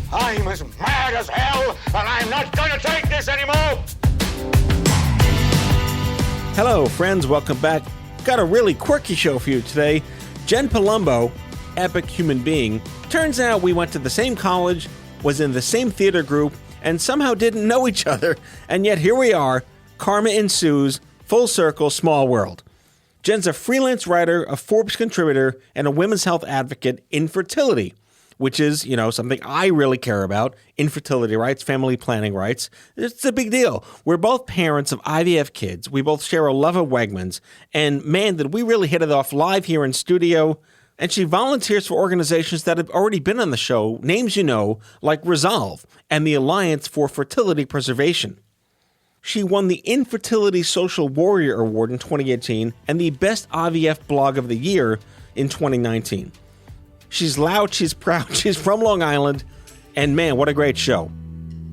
I'm as mad as hell, and I'm not going to take this anymore! Hello, friends. Welcome back. Got a really quirky show for you today. Jen Palumbo, epic human being. Turns out we went to the same college, was in the same theater group, and somehow didn't know each other. And yet here we are. Karma ensues. Full circle, small world. Jen's a freelance writer, a Forbes contributor, and a women's health advocate in fertility, which is, something I really care about. Infertility rights, family planning rights. It's a big deal. We're both parents of IVF kids. We both share a love of Wegmans. And man, did we really hit it off live here in studio. And she volunteers for organizations that have already been on the show, names you know, like Resolve and the Alliance for Fertility Preservation. She won the Infertility Social Warrior Award in 2018 and the Best IVF Blog of the Year in 2019. She's loud, she's proud, she's from Long Island, and man, what a great show.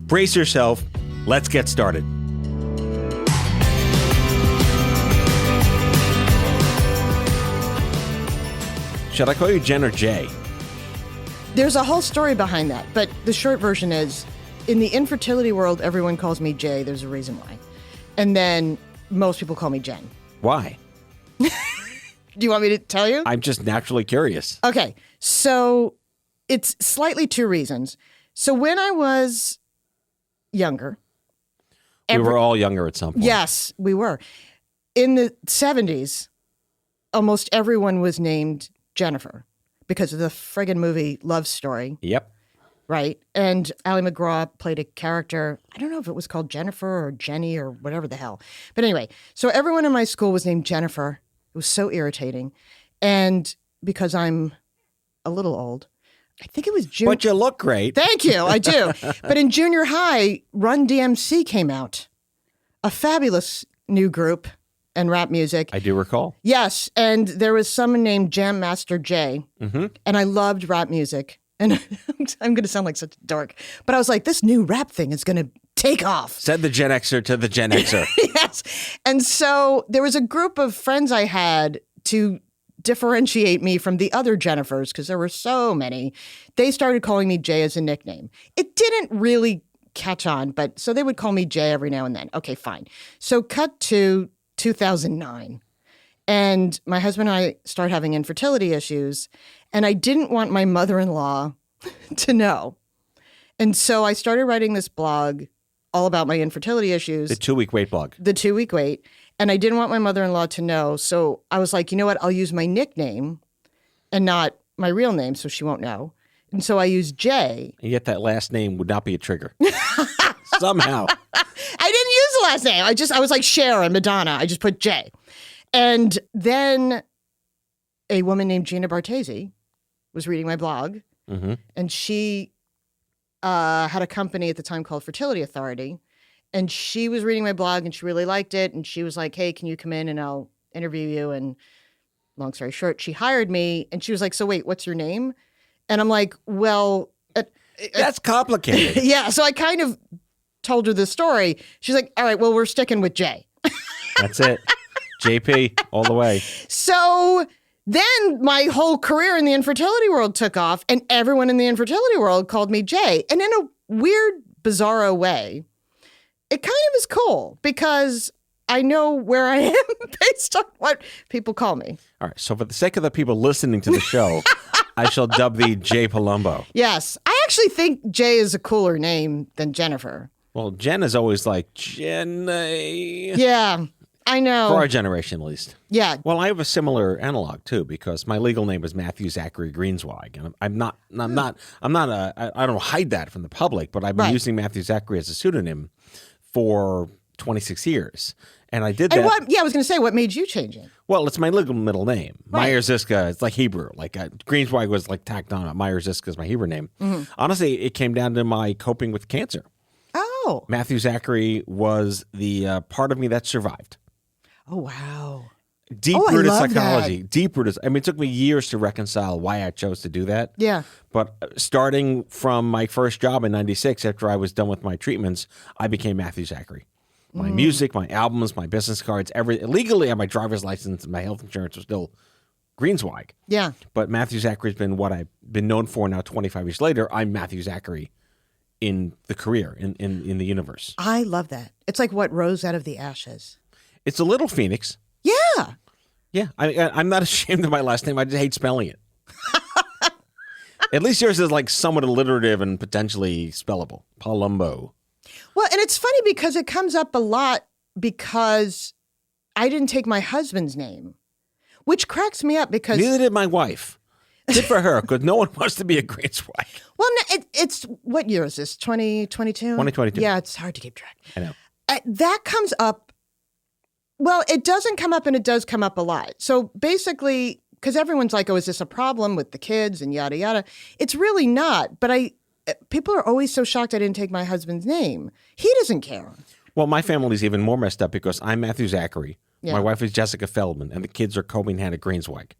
Brace yourself, let's get started. Should I call you Jen or Jay? There's a whole story behind that, but the short version is, in the infertility world, everyone calls me Jay. There's a reason why. And then most people call me Jen. Why? Do you want me to tell you? I'm just naturally curious. Okay, so it's slightly two reasons. So when I was younger... We were all younger at some point. Yes, we were. In the 70s, almost everyone was named Jennifer because of the friggin' movie Love Story. Yep. Right? And Ally McGraw played a character, I don't know if it was called Jennifer or Jenny or whatever the hell. But anyway, so everyone in my school was named Jennifer. It was so irritating. And because I'm a little old, I think it was June. But you look great. Thank you, I do. But in junior high, Run DMC came out. A fabulous new group and rap music. I do recall. Yes, and there was someone named Jam Master Jay. Mm-hmm. And I loved rap music. And I'm going to sound like such a dork, but I was like, this new rap thing is going to take off. Said the Gen Xer to the Gen Xer. Yes. And so there was a group of friends I had to differentiate me from the other Jennifers, because there were so many. They started calling me Jay as a nickname. It didn't really catch on, but so they would call me Jay every now and then. Okay, fine. So cut to 2009. And my husband and I started having infertility issues, and I didn't want my mother-in-law to know. And so I started writing this blog all about my infertility issues. The 2-week wait blog. The 2-week wait. And I didn't want my mother-in-law to know. So I was like, you know what? I'll use my nickname and not my real name so she won't know. And so I used Jay. And yet that last name would not be a trigger. Somehow. I didn't use the last name. I was like Cher and Madonna. I just put Jay. And then a woman named Gina Bartesi was reading my blog, and she had a company at the time called Fertility Authority, and she was reading my blog, and she really liked it, and she was like, hey, can you come in and I'll interview you? And long story short, she hired me, and she was like, so wait, what's your name? And I'm like, well... That's complicated. Yeah, so I kind of told her the story. She's like, all right, well, we're sticking with Jay. That's it. JP, all the way. So then my whole career in the infertility world took off, and everyone in the infertility world called me Jay. And in a weird, bizarro way, it kind of is cool because I know where I am based on what people call me. All right. So for the sake of the people listening to the show, I shall dub thee Jay Palumbo. Yes. I actually think Jay is a cooler name than Jennifer. Well, Jen is always like, Jenny. Yeah. I know. For our generation, at least. Yeah. Well, I have a similar analog too, because my legal name is Matthew Zachary Greenswag, and I don't hide that from the public, but I've been using Matthew Zachary as a pseudonym for 26 years, and I did that. And I was going to say, what made you change it? Well, it's my legal middle name, Right. Meyer-Ziska. It's like Hebrew, like Greenswag was like tacked on. Meyer-Ziska is my Hebrew name. Mm-hmm. Honestly, it came down to my coping with cancer. Oh. Matthew Zachary was the part of me that survived. Oh, wow. Deep-rooted psychology. Deep-rooted. I mean, it took me years to reconcile why I chose to do that. Yeah. But starting from my first job in 96, after I was done with my treatments, I became Matthew Zachary. My music, my albums, my business cards, legally, my driver's license and my health insurance was still Greenswag. Yeah. But Matthew Zachary's been what I've been known for now 25 years later. I'm Matthew Zachary in the career, in the universe. I love that. It's like what rose out of the ashes. It's a little phoenix. Yeah. Yeah. I'm not ashamed of my last name. I just hate spelling it. At least yours is like somewhat alliterative and potentially spellable. Palumbo. Well, and it's funny because it comes up a lot because I didn't take my husband's name, which cracks me up because... Neither did my wife. Good for her, because no one wants to be a Greenswag. Well, no, it's... What year is this? 2022? 2022. Yeah, it's hard to keep track. I know. That comes up... Well, it doesn't come up and it does come up a lot. So basically, because everyone's like, oh, is this a problem with the kids and yada, yada. It's really not, but people are always so shocked I didn't take my husband's name. He doesn't care. Well, my family's even more messed up because I'm Matthew Zachary. Yeah. My wife is Jessica Feldman, and the kids are Kobe and Hannah Greenswag.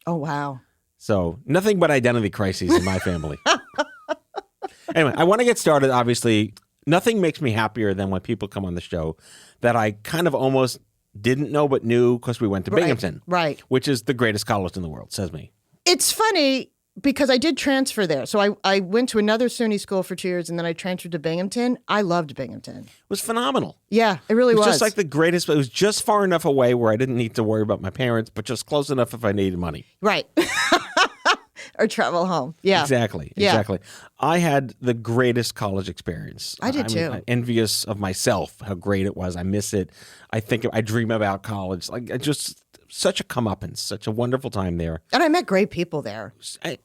Oh, wow. So nothing but identity crises in my family. Anyway, I want to get started. Obviously, nothing makes me happier than when people come on the show that I kind of almost didn't know but knew because we went to Binghamton. Right. Which is the greatest college in the world, says me. It's funny because I did transfer there. So I went to another SUNY school for 2 years and then I transferred to Binghamton. I loved Binghamton. It was phenomenal. Yeah, it really It was was. just like the greatest. It was just far enough away where I didn't need to worry about my parents, but just close enough if I needed money. Right. Or travel home. Yeah. Exactly. Yeah. Exactly. I had the greatest college experience. I did too. I'm envious of myself, how great it was. I miss it. I dream about college. Like, just such a comeuppance, such a wonderful time there. And I met great people there.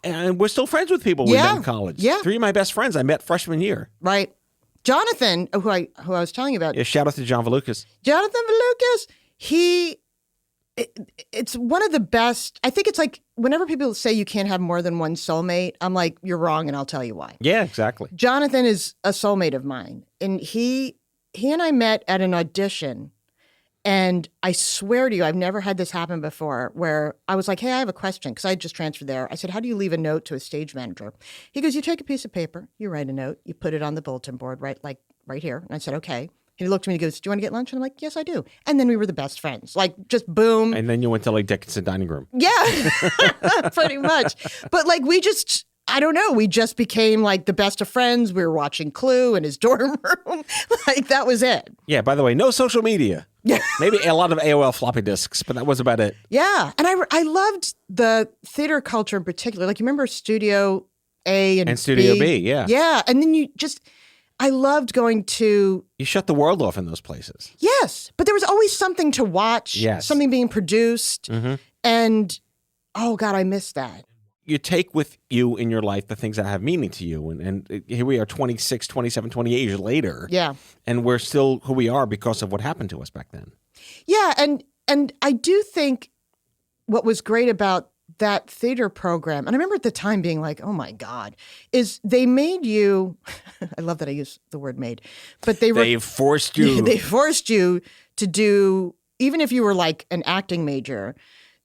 And we're still friends with people we met in college. Yeah. 3 of my best friends I met freshman year. Right. Jonathan, who I was telling you about. Yeah, shout out to John Valukas. Jonathan Valukas, it's one of the best. I think it's like whenever people say you can't have more than one soulmate, I'm like, you're wrong, and I'll tell you why. Yeah, exactly. Jonathan is a soulmate of mine, and he and I met at an audition, and I swear to you, I've never had this happen before, where I was like, hey, I have a question, because I had just transferred there. I said, how do you leave a note to a stage manager? He goes, you take a piece of paper, you write a note, you put it on the bulletin board, right here. And I said, okay. And he looked at me and he goes, do you want to get lunch? And I'm like, yes, I do. And then we were the best friends. Like, just boom. And then you went to like Dickinson dining room. Yeah, pretty much. But like, I don't know. We just became like the best of friends. We were watching Clue in his dorm room. Like, that was it. Yeah, by the way, no social media. Yeah. Maybe a lot of AOL floppy disks, but that was about it. Yeah. And I loved the theater culture in particular. Like, you remember Studio A and Studio B, yeah. Yeah. And then I loved going to... You shut the world off in those places. Yes. But there was always something to watch. Yes. Something being produced. Mm-hmm. And, oh, God, I miss that. You take with you in your life the things that have meaning to you. And here we are 26, 27, 28 years later. Yeah. And we're still who we are because of what happened to us back then. Yeah. And I do think what was great about that theater program, and I remember at the time being like, oh my God, is they made you, I love that I use the word made, but they forced you. They forced you to do, even if you were like an acting major,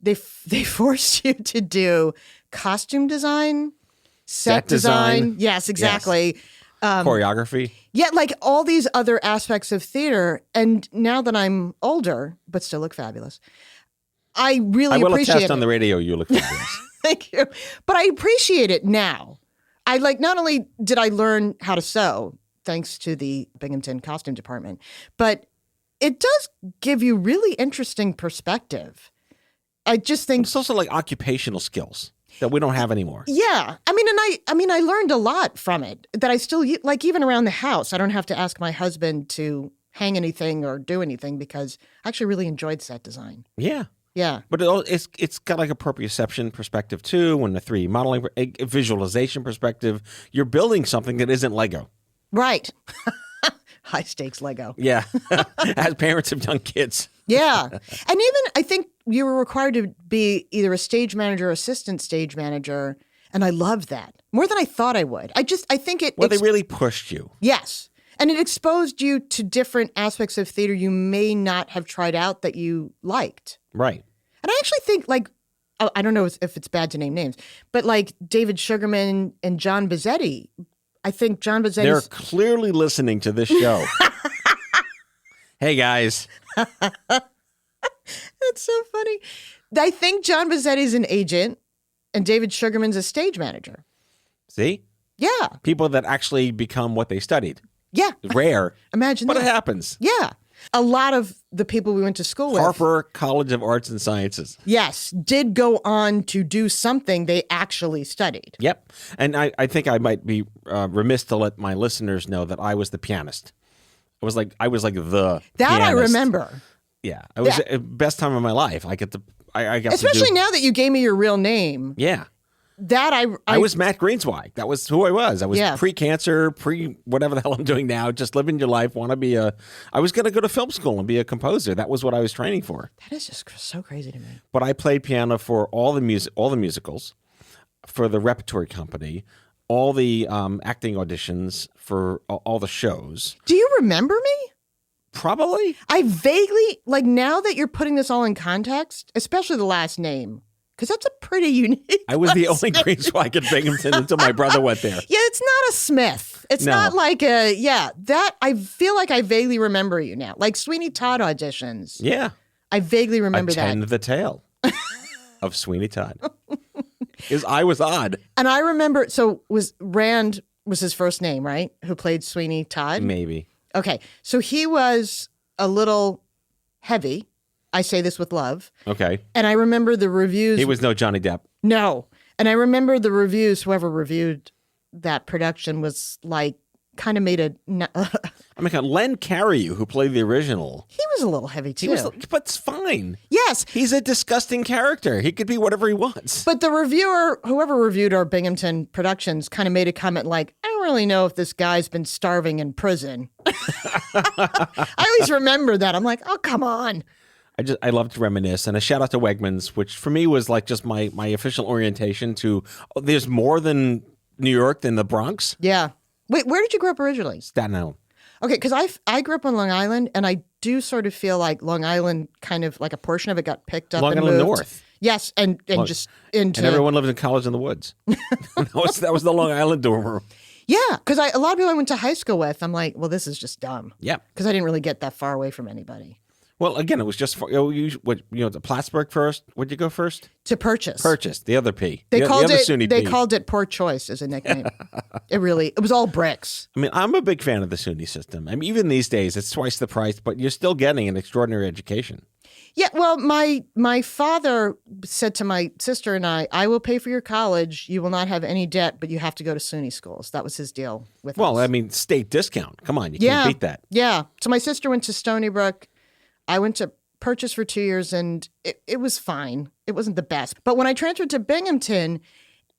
they forced you to do costume design, set design. Yes, exactly. Yes. Choreography. Yeah, like all these other aspects of theater. And now that I'm older, but still look fabulous, I really appreciate it. I will attest on the radio you look fabulous. Thank you. But I appreciate it now. I not only did I learn how to sew, thanks to the Binghamton costume department, but it does give you really interesting perspective. I just think it's also like occupational skills that we don't have anymore. Yeah. I mean, I learned a lot from it that I still like, even around the house. I don't have to ask my husband to hang anything or do anything because I actually really enjoyed set design. Yeah. Yeah. But it's got like a proprioception perspective too, and a 3D modeling, a visualization perspective. You're building something that isn't Lego. Right. High stakes Lego. Yeah. As parents of young kids. Yeah. And even I think you were required to be either a stage manager or assistant stage manager. And I loved that more than I thought I would. I think it. Well, they really pushed you. Yes. And it exposed you to different aspects of theater you may not have tried out that you liked. Right. And I actually think, like, I don't know if it's bad to name names, but like David Sugarman and John Bizzetti, I think John Bizzetti. They're clearly listening to this show. Hey, guys. That's so funny. I think John Bozzetti's an agent and David Sugarman's a stage manager. See? Yeah. People that actually become what they studied. Yeah. Rare. Imagine but that. But it happens. Yeah. A lot of the people we went to school with. Harper College of Arts and Sciences. Yes. Did go on to do something they actually studied. Yep. And I think I might be remiss to let my listeners know that I was the pianist. I was like the That pianist. I remember. Yeah. It was the best time of my life. I got Especially now that you gave me your real name. Yeah. That I was Matt Greenswag. That was who I was. I was pre-cancer, whatever the hell I'm doing now, just living your life. I was going to go to film school and be a composer. That was what I was training for. That is just so crazy to me. But I played piano for all the musicals, for the repertory company, all the acting auditions, for all the shows. Do you remember me? Probably. I vaguely, now that you're putting this all in context, especially the last name, because that's a pretty unique. I was the only Greenswag at Binghamton until my brother went there. Yeah, it's not a Smith. It's not like that I feel like I vaguely remember you now. Like Sweeney Todd auditions. Yeah. I vaguely remember Attend that. the tale of Sweeney Todd. I was odd. And I remember, Rand was his first name, right? Who played Sweeney Todd? Maybe. Okay. So he was a little heavy. I say this with love. Okay. And I remember the reviews. He was no Johnny Depp. No. And I remember the reviews, whoever reviewed that production was kind of made a... I mean, Len Cariou, who played the original. He was a little heavy, too. But it's fine. Yes. He's a disgusting character. He could be whatever he wants. But the reviewer, whoever reviewed our Binghamton productions, kind of made a comment like, I don't really know if this guy's been starving in prison. I always remember that. I'm like, oh, come on. I love to reminisce, and a shout out to Wegmans, which for me was just my official orientation to, there's more than New York than the Bronx. Yeah. Wait, where did you grow up originally? Staten Island. Okay, because I grew up on Long Island, and I do sort of feel like Long Island, kind of like a portion of it got picked up Long and Island moved. North. Yes, and just into... And everyone lived in college in the woods. that was the Long Island dorm room. Yeah, because a lot of people I went to high school with, I'm like, well, this is just dumb. Yeah. Because I didn't really get that far away from anybody. Well, again, it was just the Plattsburgh first. Where'd you go first? To Purchase. Purchase, the other P. They the called other it. SUNY They P. called it Poor Choice as a nickname. It was all bricks. I mean, I'm a big fan of the SUNY system. I mean, even these days, it's twice the price, but you're still getting an extraordinary education. Yeah, well, my father said to my sister and I will pay for your college. You will not have any debt, but you have to go to SUNY schools. That was his deal with us. Well, I mean, state discount. Come on, you can't beat that. Yeah. So my sister went to Stony Brook. I went to Purchase for 2 years, and it was fine. It wasn't the best. But when I transferred to Binghamton,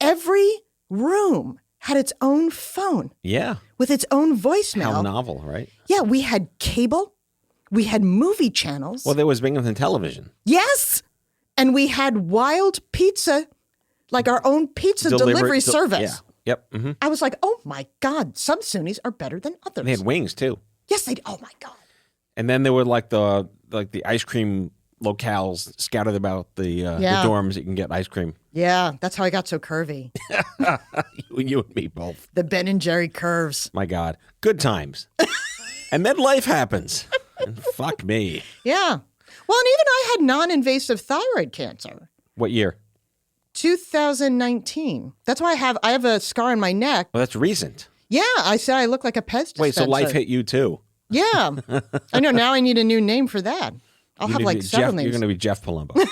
every room had its own phone. Yeah. With its own voicemail. How novel, right? Yeah, we had cable. We had movie channels. Well, there was Binghamton Television. Yes. And we had Wild Pizza, like our own pizza delivery service. Yeah. Yep. Mm-hmm. I was like, oh my God, some SUNYs are better than others. They had wings too. Yes, they did. Oh my God. And then there were the ice cream locales scattered about the dorms that you can get ice cream. Yeah, that's how I got so curvy. you and me both. The Ben and Jerry curves. My God. Good times. And then life happens. And fuck me. Yeah. Well, and even I had non-invasive thyroid cancer. What year? 2019. That's why I have a scar on my neck. Well, that's recent. Yeah, I said I look like a pest dispenser. Wait, so life hit you too? Yeah. I know. Now I need a new name for that. I'll have several names. You're going to be Jeff Palumbo.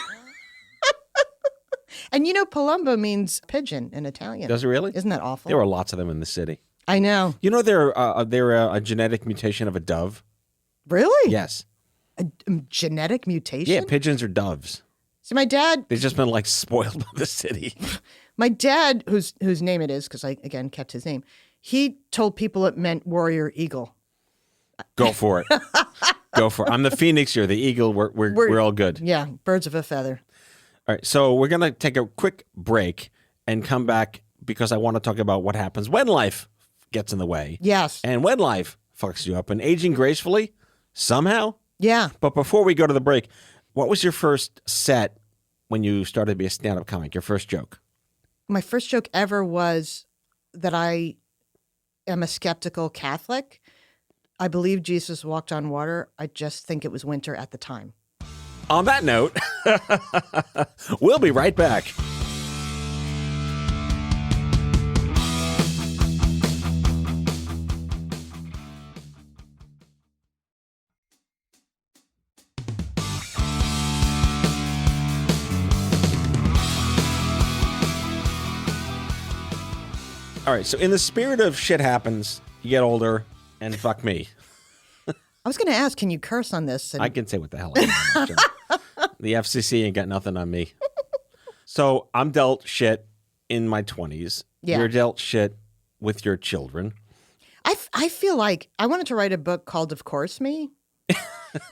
And Palumbo means pigeon in Italian. Does it really? Isn't that awful? There were lots of them in the city. I know. They're a genetic mutation of a dove. Really? Yes. A genetic mutation? Yeah, pigeons are doves. See, my dad... They've just been spoiled by the city. My dad, whose name it is, because I, again, kept his name, he told people it meant warrior eagle. Go for it. Go for it. I'm the phoenix, you're the eagle. We're all good. Yeah, birds of a feather. All right, so we're going to take a quick break and come back because I want to talk about what happens when life gets in the way. Yes. And when life fucks you up and aging gracefully, somehow. Yeah. But before we go to the break, what was your first set when you started to be a stand-up comic, your first joke? My first joke ever was that I am a skeptical Catholic. I believe Jesus walked on water. I just think it was winter at the time. On that note, we'll be right back. All right, so in the spirit of shit happens, you get older, and fuck me. I was going to ask, can you curse on this? I can say what the hell I want. The FCC ain't got nothing on me. So I'm dealt shit in my 20s. Yeah. You're dealt shit with your children. I feel like I wanted to write a book called Of Course Me.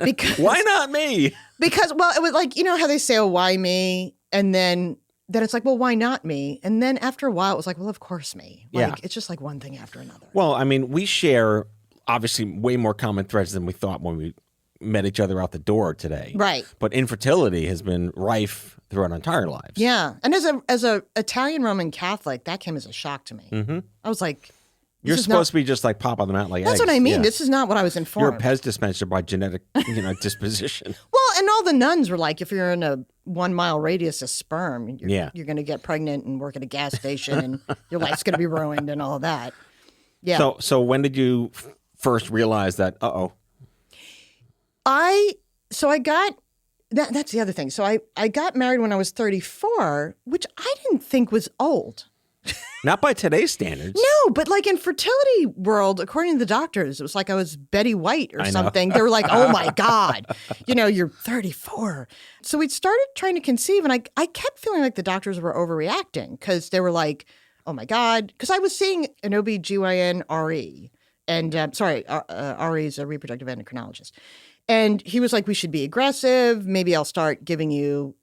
Because Why not me? Because, well, it was like, you know how they say, oh, why me? And then it's like, well, why not me? And then after a while, it was like, well, of course me. Like, Yeah. It's just like one thing after another. Well, I mean, we share obviously way more common threads than we thought when we met each other out the door today. Right. But infertility has been rife throughout our entire lives. Yeah. And as a Italian Roman Catholic, that came as a shock to me. Mm-hmm. I was like, You're supposed to be just like pop on them out like that's eggs. what I mean. Yeah. This is not what I was informed. You're a Pez dispenser by genetic, disposition. Well, and all the nuns were like, if you're in a 1 mile radius of sperm, you're going to get pregnant and work at a gas station and your life's going to be ruined and all that. Yeah. So when did you first realize that, I got, that's the other thing. So I got married when I was 34, which I didn't think was old. not by today's standards. No, but like in fertility world, according to the doctors, it was like I was Betty White or something. They were like, oh my God, you're 34. So we started trying to conceive, and I kept feeling like the doctors were overreacting because they were like, oh my God, because I was seeing an OBGYN RE, and RE is a reproductive endocrinologist. And he was like, we should be aggressive. Maybe I'll start giving you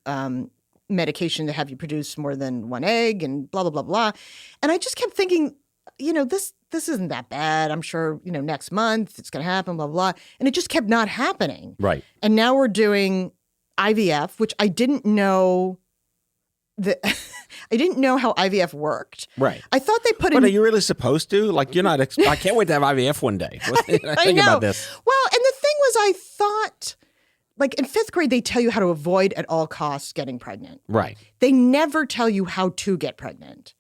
medication to have you produce more than one egg and blah, blah, blah, blah. And I just kept thinking, this isn't that bad. I'm sure, next month it's going to happen, blah, blah. And it just kept not happening. Right. And now we're doing IVF, which I didn't know I didn't know how IVF worked. Right. I thought they put But are you really supposed to? Like, you're not, I can't wait to have IVF one day. Think about this. Well, and the thing was, I thought, like in 5th grade, they tell you how to avoid at all costs getting pregnant. Right. They never tell you how to get pregnant.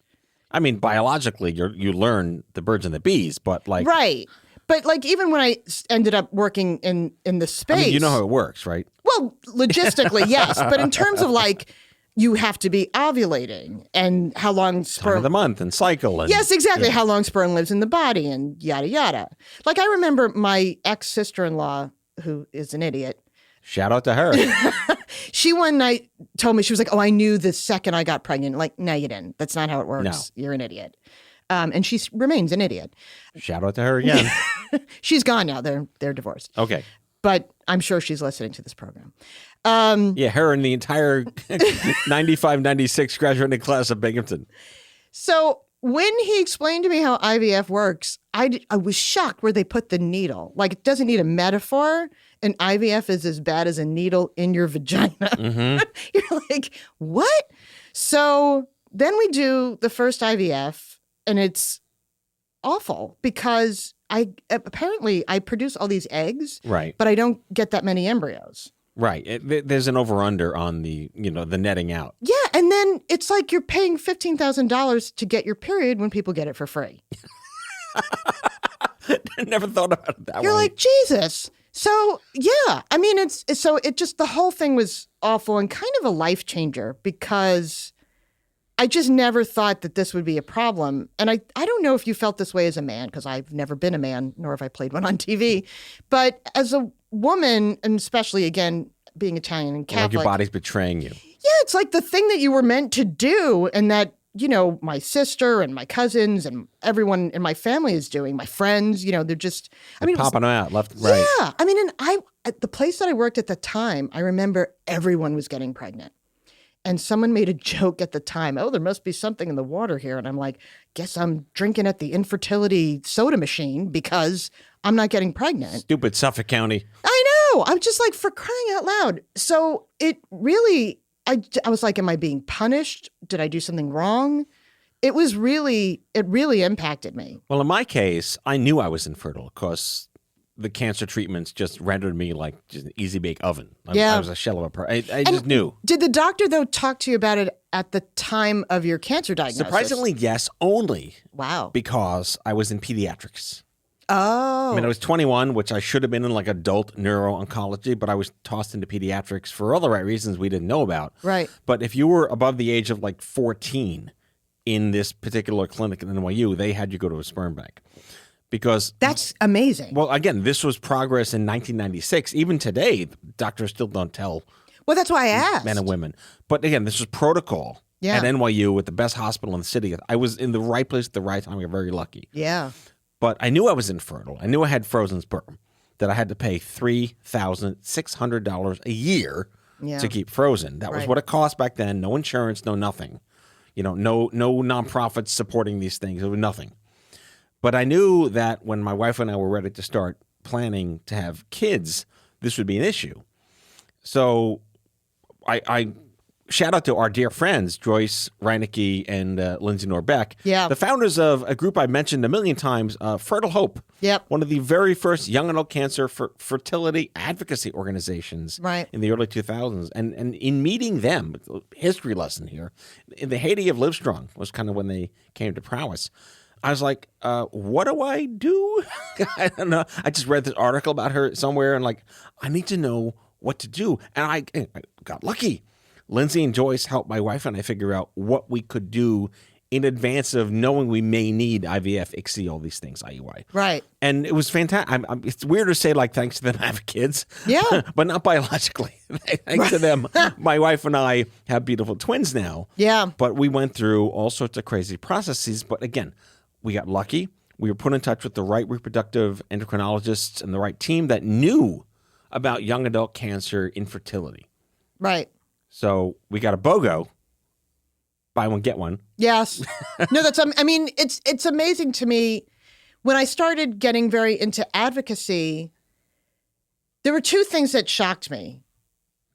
I mean, biologically, you learn the birds and the bees, but like. Right. But like even when I ended up working in the space. I mean, you know how it works, right? Well, logistically, yes. But in terms of like, you have to be ovulating and how long Time of the month and cycle. And, yes, exactly. How long sperm lives in the body and yada, yada. Like I remember my ex-sister-in-law, who is an idiot. Shout out to her. She one night told me, she was like, oh, I knew the second I got pregnant. Like, no, you didn't. That's not how it works. No. You're an idiot. And she remains an idiot. Shout out to her again. She's gone now. They're divorced. Okay. But I'm sure she's listening to this program. Yeah, her and the entire 95, 96 graduating class of Binghamton. So when he explained to me how IVF works, I was shocked where they put the needle. Like, it doesn't need a metaphor. And IVF is as bad as a needle in your vagina. Mm-hmm. You're like, what? So then we do the first IVF, and it's awful because I produce all these eggs, right? But I don't get that many embryos. Right. There's an over-under on the netting out. Yeah, and then it's like you're paying $15,000 to get your period when people get it for free. I never thought about it that way. You're like, Jesus. So, yeah. I mean, the whole thing was awful and kind of a life changer because I just never thought that this would be a problem. And I don't know if you felt this way as a man, because I've never been a man, nor have I played one on TV. But as a woman, and especially, again, being Italian and Catholic. Like your body's betraying you. Yeah, it's like the thing that you were meant to do and that, my sister and my cousins and everyone in my family is doing. My friends, they're just, popping them out left and right. Yeah. I mean, and at the place that I worked at the time, I remember everyone was getting pregnant. And someone made a joke at the time, oh, there must be something in the water here. And I'm like, guess I'm drinking at the infertility soda machine because I'm not getting pregnant. Stupid Suffolk County. I know. I'm just like, for crying out loud. So it really, I was like, am I being punished? Did I do something wrong? It really impacted me. Well, in my case, I knew I was infertile because the cancer treatments just rendered me like just an easy bake oven. Yeah. I was a shell of a person. I just knew. Did the doctor, though, talk to you about it at the time of your cancer diagnosis? Surprisingly, yes, only Wow. because I was in pediatrics. Oh. I mean, I was 21, which I should have been in like adult neuro-oncology, but I was tossed into pediatrics for all the right reasons we didn't know about. Right. But if you were above the age of like 14 in this particular clinic in NYU, they had you go to a sperm bank. Because That's amazing. well, again, this was progress in 1996. Even today, doctors still don't tell Well, that's why I asked. men and women. But again, this was protocol Yeah. at NYU with the best hospital in the city. I was in the right place at the right time. I got very lucky. Yeah. But I knew I was infertile. I knew I had frozen sperm, that I had to pay $3,600 a year Yeah. to keep frozen. That was Right. what it cost back then. No insurance, no nothing. You know, no nonprofits supporting these things. It was nothing. But I knew that when my wife and I were ready to start planning to have kids, this would be an issue. So I shout out to our dear friends, Joyce Reinecke and Lindsay Norbeck, Yeah. the founders of a group I mentioned a million times, Fertile Hope. Yep. One of the very first young adult cancer fertility advocacy organizations Right. in the early 2000s. And in meeting them, history lesson here, in the heyday of Livestrong was kind of when they came to prowess. I was like, what do I do? I don't know. I just read this article about her somewhere and like, I need to know what to do. And I got lucky. Lindsay and Joyce helped my wife and I figure out what we could do in advance of knowing we may need IVF, ICSI, all these things, IUI. Right. And it was fantastic. It's weird to say, like, thanks to them, I have kids. Yeah. But not biologically. Thanks to them, my wife and I have beautiful twins now. Yeah. But we went through all sorts of crazy processes. But again, we got lucky. We were put in touch with the right reproductive endocrinologists and the right team that knew about young adult cancer infertility. Right. So we got a BOGO, buy one, get one. Yes. No, that's, I mean, it's amazing to me. When I started getting very into advocacy, there were two things that shocked me.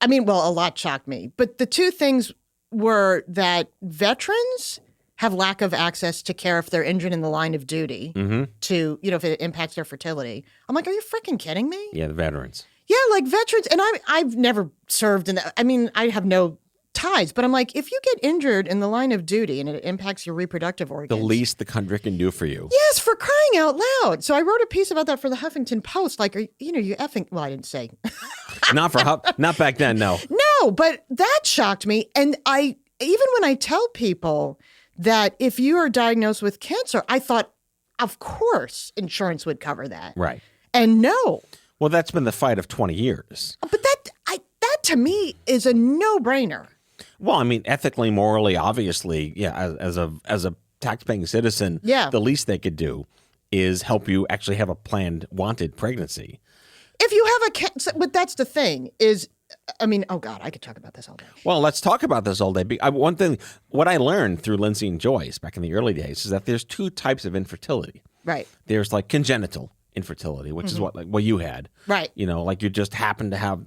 I mean, well, a lot shocked me, but the two things were that veterans have lack of access to care if they're injured in the line of duty to, if it impacts their fertility. I'm like, are you freaking kidding me? Yeah, the veterans. Yeah, like veterans, and I've never served in that. I mean, I have no ties, but I'm like, if you get injured in the line of duty and it impacts your reproductive organs, The least the country can do for you. yes, for crying out loud. So I wrote a piece about that for the Huffington Post. Like, you effing. Well, I didn't say. Not back then, no. No, but that shocked me, and even when I tell people that if you are diagnosed with cancer, I thought, of course, insurance would cover that, Right. and no. Well, that's been the fight of 20 years. But that to me is a no-brainer. Well, I mean, ethically, morally, obviously, yeah, as a tax-paying citizen, Yeah. the least they could do is help you actually have a planned, wanted pregnancy. If you have a cancer, but that's the thing is, I mean, oh God, I could talk about this all day. Well, let's talk about this all day. One thing, what I learned through Lindsay and Joyce back in the early days is that there's two types of infertility. Right. There's like congenital infertility, which is what you had. Right. Like you just happen to have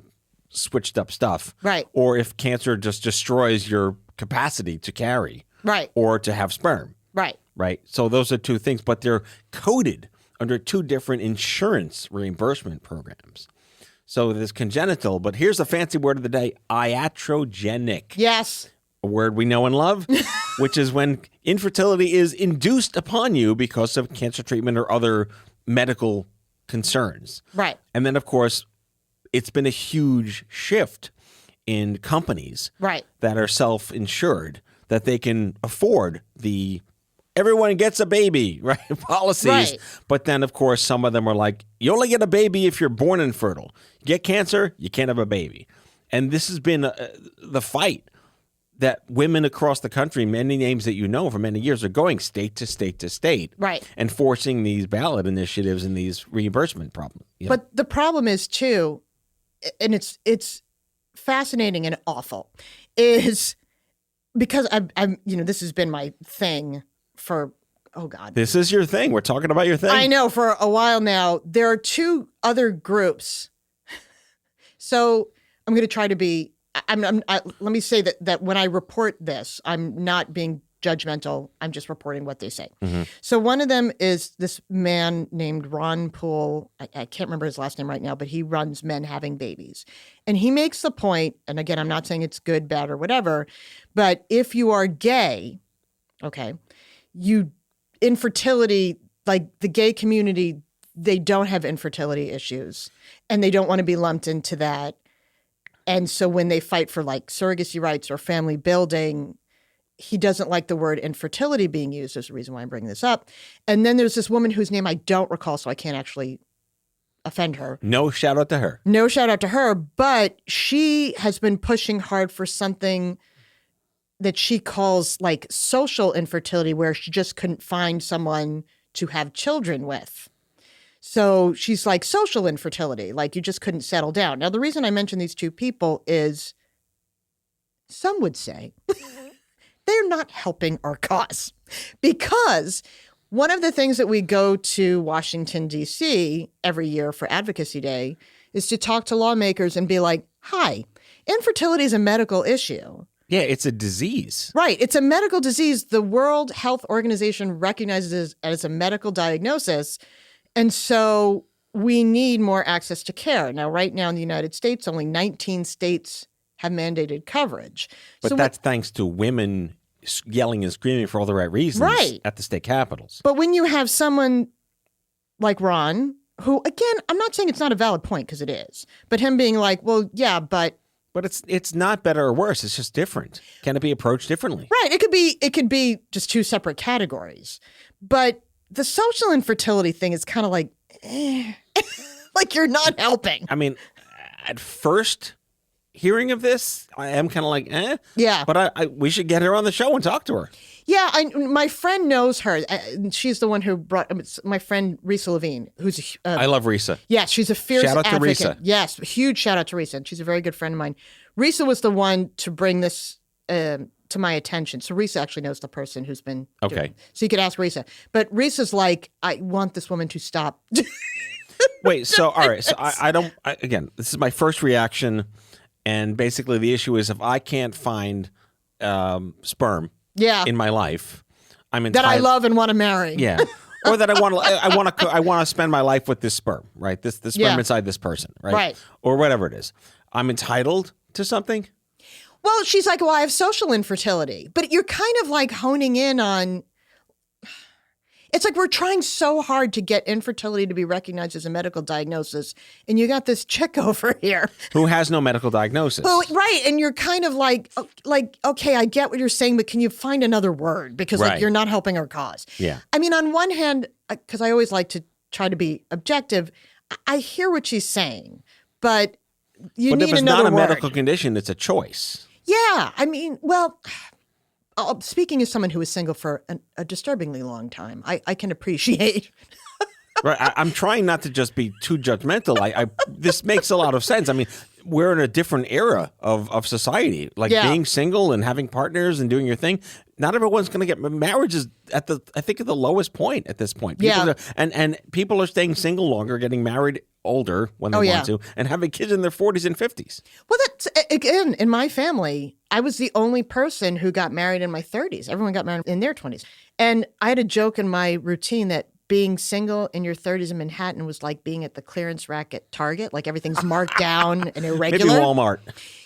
switched up stuff. Right. Or if cancer just destroys your capacity to carry. Right. Or to have sperm. Right. Right. So those are two things, but they're coded under two different insurance reimbursement programs. So there's congenital, but here's the fancy word of the day, iatrogenic. Yes. A word we know and love, which is when infertility is induced upon you because of cancer treatment or other medical concerns. Right. And then, of course, it's been a huge shift in companies Right. that are self-insured, that they can afford the everyone gets a baby, right? Policies. Right. But then, of course, some of them are like, you only get a baby if you're born infertile. You get cancer, you can't have a baby. And this has been the fight that women across the country, many names that you know for many years, are going state to state to state. Right. And forcing these ballot initiatives and these reimbursement problems. But the problem is too, and it's fascinating and awful, is because I'm this has been my thing for, oh God. This is your thing. We're talking about your thing. I know for a while now. There are two other groups. So I'm going to try to be, let me say that when I report this, I'm not being judgmental. I'm just reporting what they say. So one of them is this man named Ron Poole. I can't remember his last name right now, but he runs Men Having Babies. And he makes the point, and again, I'm not saying it's good, bad, or whatever, but if you are gay, okay, infertility, like the gay community, they don't have infertility issues and they don't want to be lumped into that. And so when they fight for like surrogacy rights or family building, he doesn't like the word infertility being used. There's a reason why I'm bringing this up. And then there's this woman whose name I don't recall, so I can't actually offend her. No shout out to her. No shout out to her, but she has been pushing hard for something that she calls like social infertility, where she just couldn't find someone to have children with. So she's like social infertility, like you just couldn't settle down. Now, the reason I mention these two people is some would say they're not helping our cause, because one of the things that we go to Washington, D.C. every year for Advocacy Day is to talk to lawmakers and be like, hi, infertility is a medical issue. Yeah, it's a disease. Right. It's a medical disease. The World Health Organization recognizes it as a medical diagnosis. And so we need more access to care. Now, right now in the United States, only 19 states have mandated coverage. But so that's thanks to women yelling and screaming for all the right reasons at the state capitals. But when you have someone like Ron, who, again, I'm not saying it's not a valid point, because it is, but him being like, well, yeah, but it's not better or worse. It's just different. Can it be approached differently? Right. It could be just two separate categories. But the social infertility thing is kind of like, like you're not helping. I mean, at first hearing of this, I am kind of like, Yeah. But we should get her on the show and talk to her. Yeah, my friend knows her. She's the one who brought my friend Risa Levine, who's I love Risa. Yeah, she's a fierce shout out advocate. to Risa. Yes, huge shout out to Risa. And she's a very good friend of mine. Risa was the one to bring this to my attention. So Risa actually knows the person who's been doing it. So you could ask Risa. But Risa's like, I want this woman to stop. Wait, so all right. So again, this is my first reaction. And basically the issue is if I can't find sperm in my life, I'm entitled, that I love and want to marry. Yeah. Or that I want to spend my life with this sperm, right? This sperm inside this person, right? Right. Or whatever it is. I'm entitled to something. Well, she's like, well, I have social infertility. But you're kind of like honing in on, it's like we're trying so hard to get infertility to be recognized as a medical diagnosis. And you got this chick over here who has no medical diagnosis. Well, right. And you're kind of like, okay, I get what you're saying, but can you find another word? Because like you're not helping our cause. Yeah. I mean, on one hand, because I always like to try to be objective, I hear what she's saying, but you need another word. But if it's not a medical condition, it's a choice. Yeah. I mean, well, speaking as someone who was single for a disturbingly long time, I can appreciate. Right. I'm trying not to just be too judgmental. This makes a lot of sense. I mean, we're in a different era of society. Like being single and having partners and doing your thing. Not everyone's going to get marriage is at the lowest point at this point. People and people are staying single longer, getting married older when they want to, and having kids in their 40s and 50s. Well, that's, again, in my family, I was the only person who got married in my 30s. Everyone got married in their 20s. And I had a joke in my routine that being single in your 30s in Manhattan was like being at the clearance rack at Target. Like everything's marked down and irregular. Maybe Walmart.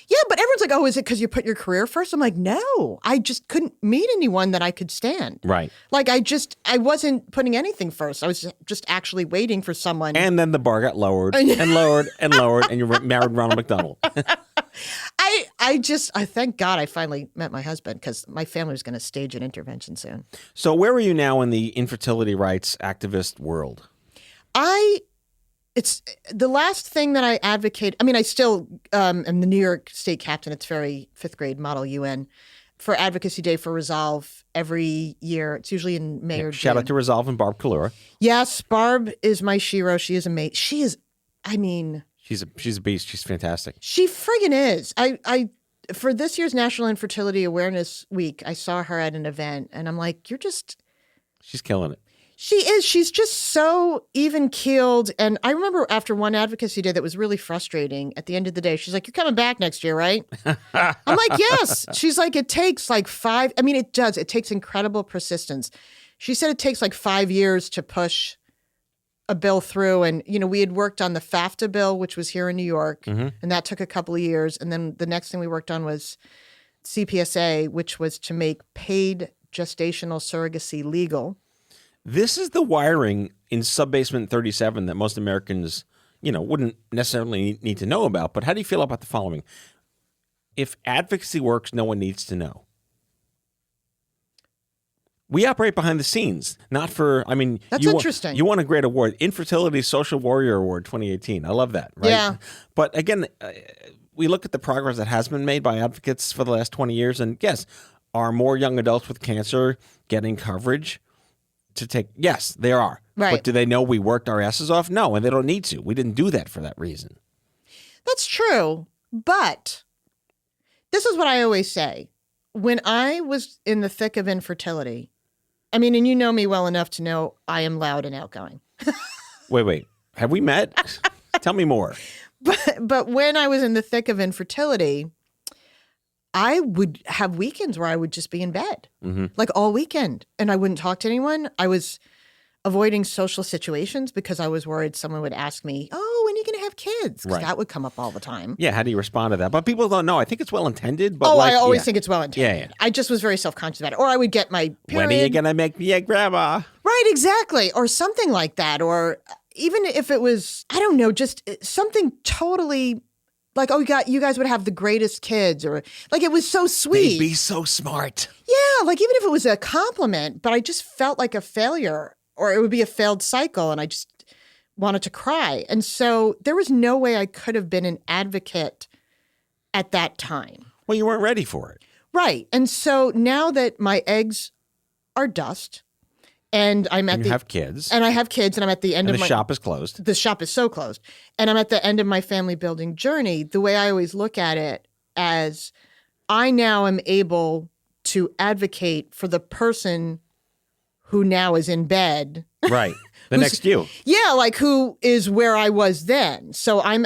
Yeah, but everyone's like, oh, is it because you put your career first? I'm like, no, I just couldn't meet anyone that I could stand. Right. Like I wasn't putting anything first. I was just actually waiting for someone. And then the bar got lowered and lowered and lowered and you married Ronald McDonald. I thank God I finally met my husband, because my family was going to stage an intervention soon. So where are you now in the infertility rights activist world? It's the last thing that I advocate. I mean, I still am the New York State captain. It's very 5th grade model UN for Advocacy Day for Resolve every year. It's usually in May or June. Shout out to Resolve and Barb Kalura. Yes, Barb is my shero. She is amazing. She is, I mean... She's a beast. She's fantastic. She friggin' is. I for this year's National Infertility Awareness Week, I saw her at an event, and I'm like, she's killing it. She is. She's just so even-keeled. And I remember after one advocacy day that was really frustrating, at the end of the day, she's like, "You're coming back next year, right?" I'm like, "Yes." She's like, "It takes like 5." I mean, it does. It takes incredible persistence. She said it takes like 5 years to push a bill through. And, we had worked on the FAFTA bill, which was here in New York, and that took a couple of years. And then the next thing we worked on was CPSA, which was to make paid gestational surrogacy legal. This is the wiring in Subbasement 37 that most Americans, wouldn't necessarily need to know about. But how do you feel about the following? If advocacy works, no one needs to know. We operate behind the scenes, not for, That's interesting. You won a great award, Infertility Social Warrior Award 2018. I love that, right? Yeah. But again, we look at the progress that has been made by advocates for the last 20 years. And yes, are more young adults with cancer getting coverage to take? Yes, they are. Right. But do they know we worked our asses off? No, and they don't need to. We didn't do that for that reason. That's true. But this is what I always say. When I was in the thick of infertility, and you know me well enough to know I am loud and outgoing. Wait. Have we met? Tell me more. But when I was in the thick of infertility, I would have weekends where I would just be in bed, like all weekend, and I wouldn't talk to anyone. I was avoiding social situations because I was worried someone would ask me, "Oh, when are you going to have kids?" Because that would come up all the time. Yeah, how do you respond to that? But people don't know. I think it's well-intended. But I always think it's well-intended. Yeah. I just was very self-conscious about it. Or I would get my period. When are you going to make me a grandma? Right, exactly. Or something like that. Or even if it was, I don't know, just something totally like, "Oh, you guys would have the greatest kids," or like it was so sweet. They'd be so smart. Yeah, like even if it was a compliment, but I just felt like a failure, or it would be a failed cycle, and I just wanted to cry. And so there was no way I could have been an advocate at that time. Well, you weren't ready for it. Right. And so now that my eggs are dust, and I'm at you have kids. And I have kids, and I'm at the end and of the shop is closed. The shop is so closed. And I'm at the end of my family building journey. The way I always look at it as I now am able to advocate for the person who now is in bed. Right. The next you. Yeah, like who is where I was then. So I'm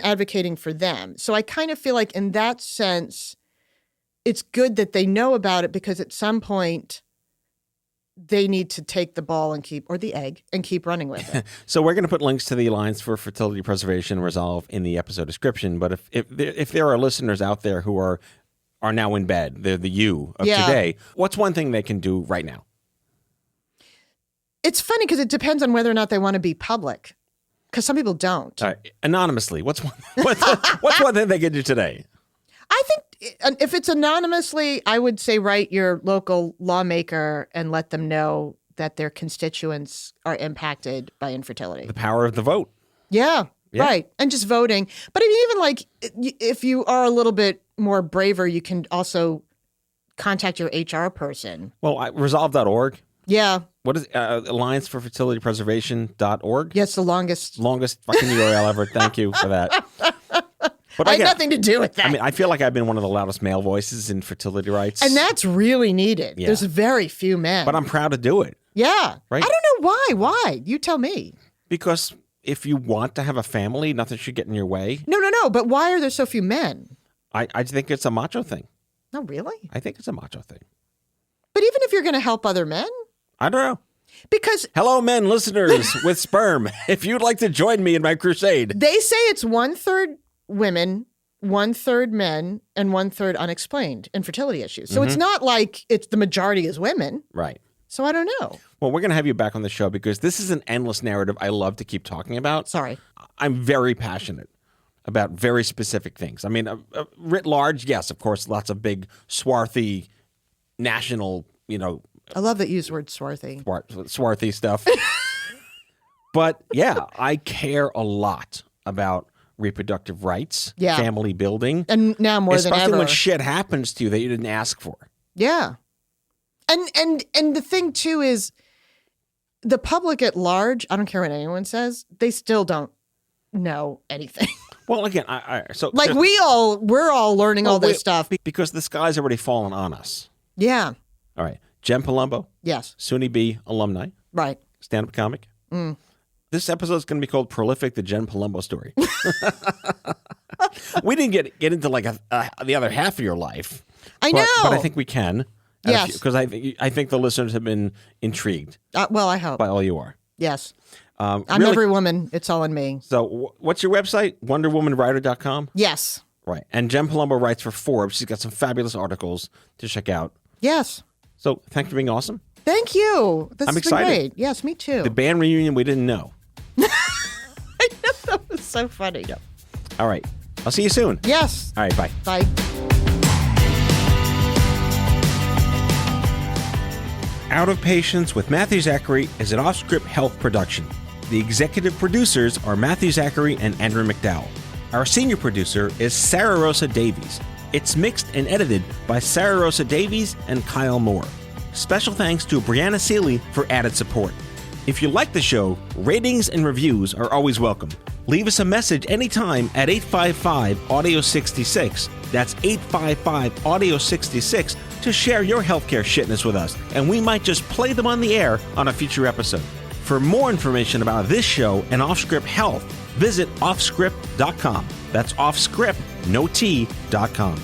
advocating for them. So I kind of feel like in that sense, it's good that they know about it, because at some point they need to take the ball or the egg and keep running with it. So we're going to put links to the Alliance for Fertility Preservation and Resolve in the episode description. But if there are listeners out there who are now in bed, they're the you of today, what's one thing they can do right now? It's funny because it depends on whether or not they want to be public, because some people don't. Anonymously, what's one thing they can do today? I think if it's anonymously, I would say write your local lawmaker and let them know that their constituents are impacted by infertility. The power of the vote. Yeah, right. And just voting. But even like if you are a little bit more braver, you can also contact your HR person. Well, resolve.org. Yeah. What is Alliance for Fertility Preservation.org? Yeah, it's the longest fucking URL ever. Thank you for that. But I had nothing to do with that. I feel like I've been one of the loudest male voices in fertility rights. And that's really needed. Yeah. There's very few men. But I'm proud to do it. Yeah. Right? I don't know why. Why? You tell me. Because if you want to have a family, nothing should get in your way. No. But why are there so few men? I think it's a macho thing. No, really? I think it's a macho thing. But even if you're going to help other men? I don't know. Because hello, men listeners with sperm. If you'd like to join me in my crusade. They say it's 1/3 women, 1/3 men, and 1/3 unexplained infertility issues. So it's not like it's the majority is women. Right. So I don't know. Well, we're going to have you back on the show because this is an endless narrative I love to keep talking about. Sorry. I'm very passionate about very specific things. Writ large, yes, of course, lots of big, swarthy, national, I love that you use the word swarthy. Swarthy stuff. But yeah, I care a lot about reproductive rights, family building. And now more than ever. Especially when shit happens to you that you didn't ask for. Yeah. And the thing too is the public at large, I don't care what anyone says, they still don't know anything. Well, again, we're all learning all this stuff. Because the sky's already fallen on us. Yeah. All right. Jen Palumbo. Yes. SUNY B alumni. Right. stand-up comic. This episode is going to be called Prolific, the Jen Palumbo story. We didn't get into like the other half of your life. I know. But I think we can. Yes. Because I think the listeners have been intrigued. Well, I hope. By all you are. Yes. I'm really, every woman. It's all in me. So what's your website? WonderWomanWriter.com? Yes. Right. And Jen Palumbo writes for Forbes. She's got some fabulous articles to check out. Yes. So thanks for being awesome. Thank you. I'm excited. Been great. Yes, me too. The band reunion we didn't know. I know, that was so funny. Yep. All right. I'll see you soon. Yes. All right. Bye. Bye. Out of Patience with Matthew Zachary is an Off-Script Health production. The executive producers are Matthew Zachary and Andrew McDowell. Our senior producer is Sarah Rosa Davies. It's mixed and edited by Sarah Rosa Davies and Kyle Moore. Special thanks to Brianna Seeley for added support. If you like the show, ratings and reviews are always welcome. Leave us a message anytime at 855-AUDIO-66. That's 855-AUDIO-66 to share your healthcare shitness with us, and we might just play them on the air on a future episode. For more information about this show and Off-Script Health, visit offscript.com. That's offscript, no T.com.